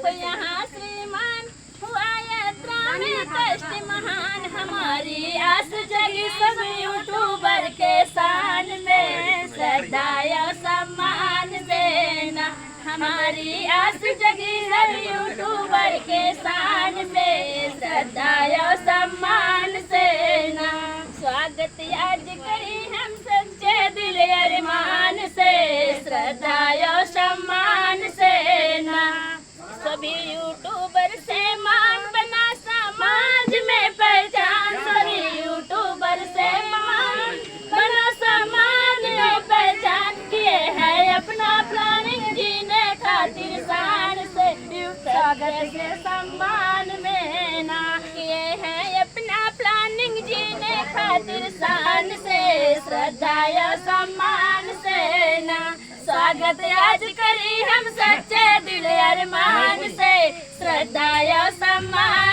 देखो यहाँ श्रीमान हुआ यात्रा में कष्ट महान, हमारी आस जगी सब यूट्यूबर के शान में, श्रद्धा और सम्मान देना। हमारी आस जगी सब यूट्यूबर के शान में, श्रद्धा और सम्मान देना। स्वागत आज करी हम सच्चे दिल अरमान से, श्रद्धा और सम्मान सेना। सभी यूट्यूबर से मान बना समाज में पहचान, सभी यूट्यूबर से मान बना समाज में पहचान। किए है अपना प्लानिंग जीने खातिर शान से, स्वागत के सम्मान में ना। किए है अपना प्लानिंग जीने खातिर शान से, श्रद्धा और सम्मान से ना। स्वागत आज करी हम सच्चे दिल अरमान से, श्रद्धा और सम्मान